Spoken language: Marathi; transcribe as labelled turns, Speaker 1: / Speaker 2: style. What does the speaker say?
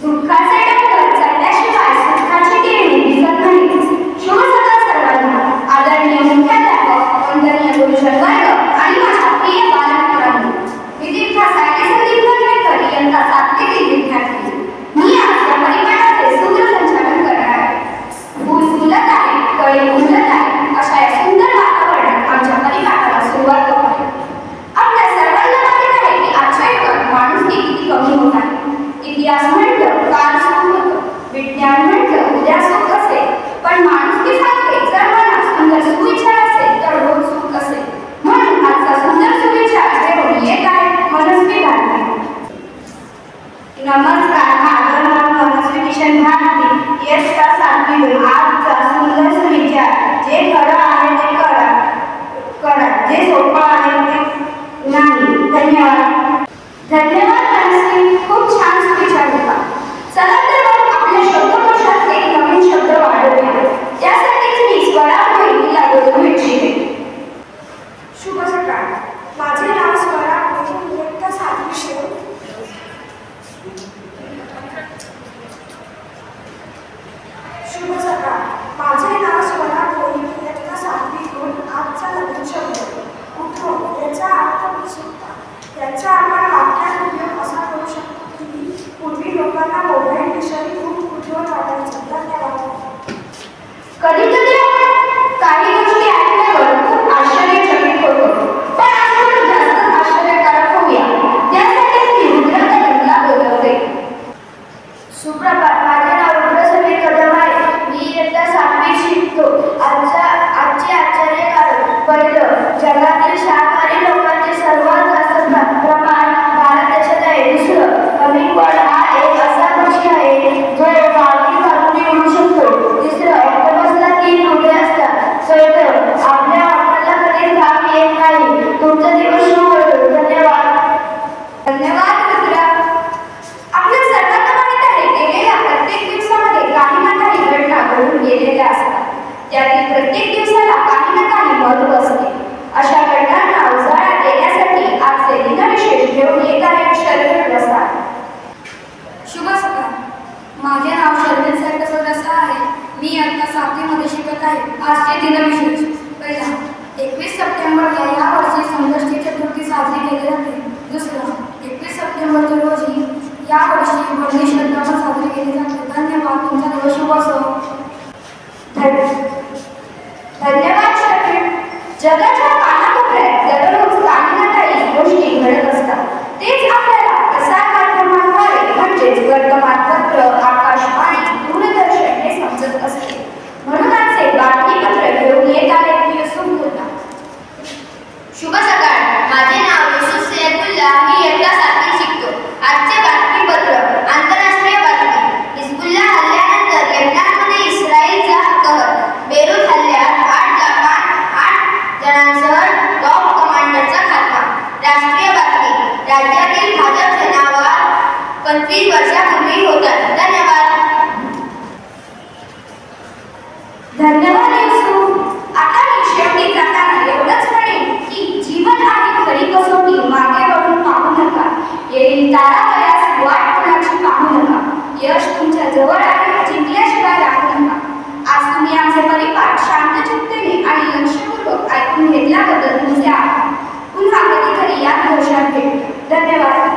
Speaker 1: दुःखाचे डोंगर चढल्याशिवाय सुखाची गिरणी दिसत नाही. शुभ सकाळ सर्वांना. आदरणीय मुख्याध्यापक, वंदनीय गुरुजन वर्ग आणि माझ्या प्रिय बालमित्रांनो, विद्यार्थी संदीप करवेकर यांचा 7वी विद्यार्थी. मी आज या परिपाठाचे सूत्रसंचालन करणार आहे. फूल फुलत आहे, कळे उमलत आहे, अशा या सुंदर वातावरणात आमच्या परिपाठाला सुरुवात होते. आपल्या सर्वांना माहित आहे की आजच्या युगात माणुसकी किती कमी होत आहे. इतिहास म्हटलं काल सुख होतं, विज्ञान म्हटलं उद्या सुख असेल, पण माणुसकीसारखे जर मनात सुंदर सुविचार असेल तर रोज सुख असेल. म्हणून आजचा सुंदर सुविचार घेऊन येत आहे मनस्वी भारती. नमस्कार, माझं नाव मनस्वी किशन भारती. इयत्ता 7वी. आजचा सुंदर सुविचार, जे खरं आहे ते करा, जे सोपं आहे ते नाही. धन्यवाद. धन्यवाद मनस्वी, खूप छान सुविचार होता. चला तर मग आपल्या शब्दकोशात एक नवीन शब्द वाढवूया. त्यासाठीच मी स्वरा मोहिनीला बोलवू इच्छिते.
Speaker 2: शुभ सकाळ. माझे नाव स्वरा मोहिनी, इयत्ता 7वी. शुभ सकाळ. माझे नाव स्वरा मोहिनी, इयत्ता 7वी. आजचा नवीन शब्द उठो. याचा अर्थ उत्सुकता. याचा आपण वाक्यात उपयोग असा करू शकतो की पूर्वी लोकांना मोबाईल विषयी खूप कुतूहल वाटायचं. धन्यवाद.
Speaker 1: कधी कधी आपण काही गोष्टी ऐकल्यावर खूप आश्चर्यचकित होतो, पण आज थोडं जास्त आश्चर्यकारक होऊया. त्यासाठी मी रुद्रला बोलवते.
Speaker 3: सुप्रभात. माझे नाव रुद्र कदम आहे. मी इयत्ता 7वी शिकतो. आजचे आश्चर्यकारक. पहिलं, जगातील शाकाहारी लोकांचे सर्वात जास्त प्रमाण भारत देशात आहे. दुसरं, हमिंगबर्ड हा एक असा पक्षी आहे जो बागी बाजूने उडू शकतो. तिसरं, ऑक्टोपसला 3 डोके असतात. चौथं, आपल्या वापरला कधीच घाम येत नाही. तुमचा दिवस शुभ होतो. धन्यवाद.
Speaker 1: धन्यवाद रुद्रा. आपल्या सर्वांना माहित आहे गेलेल्या प्रत्येक दिवसामध्ये काही ना काही घटना घडून गेलेल्या असतात. त्यातील प्रत्येक दिवसाला काही ना काही महत्त्व असते. अशा घटनांना उजाळा देण्यासाठी आजचे दिनविशेष घेऊन येत आहे शर्मिळ प्रसाद.
Speaker 4: शुभ सकाळ. माझे नाव शर्मिळ प्रसाद आहे. मी इयत्ता 7वी शिकत आहे. आजचे दिनविशेष. पहिला, 21 सप्टेंबरला यावर्षी संकष्टी चतुर्थी साजरी केली जाते. दुसरा, 21 सप्टेंबर रोजी यावर्षी भरणी श्रद्धांबर साजरी केली जाते. धन्यवाद. तुमचा दिवस शुभ असो.
Speaker 1: धन्यवाद शर्मिळ. जगाच्या कानाकोपऱ्यात दररोज काही ना काही गोष्टी घडत असतात. तेच आपल्याला प्रसार माध्यमांद्वारे म्हणजेच वर्तमानपत्र, आकाशवाणी, दूरदर्शन हे समजत असते. म्हणून आजचे बातमीपत्र घेऊन येत आहेत युसुफ गुल्ला.
Speaker 5: शुभ सकाळ. माझे नाव युसुफ सैयदुल्ला. मी इयत्ता 7वी शिकतो. आजचे बातमीपत्र. आंतरराष्ट्रीय बातमी. हिजबुल्ला हल्ल्यानंतर लेबनॉनमध्ये इस्रायलचा कहर. बेरूत हल्ल्यात 8 जणांसह टॉप कमांडरचा खात्मा. राष्ट्रीय बातमी. राज्यातील भाजप जनावर 25 वर्षांपूर्वी होतात. धन्यवाद.
Speaker 1: धन्यवाद युसुफ. आता मी शेवटी जाताना एवढंच म्हणेन की जीवन आणि खरी कसोटी मागे वळून पाहू नका. येईल तारावयास वाट कोणाची पाहू नका. यश तुमच्या जवळ आहे, जिंकल्याशिवाय राहू नका. आज तुम्ही आमचे परिपाठ शांतचित्तेने आणि लक्षपूर्वक ऐकून घेतल्याबद्दल तुमचे आभार. पुन्हा कधीतरी या दिवसात भेटू. धन्यवाद.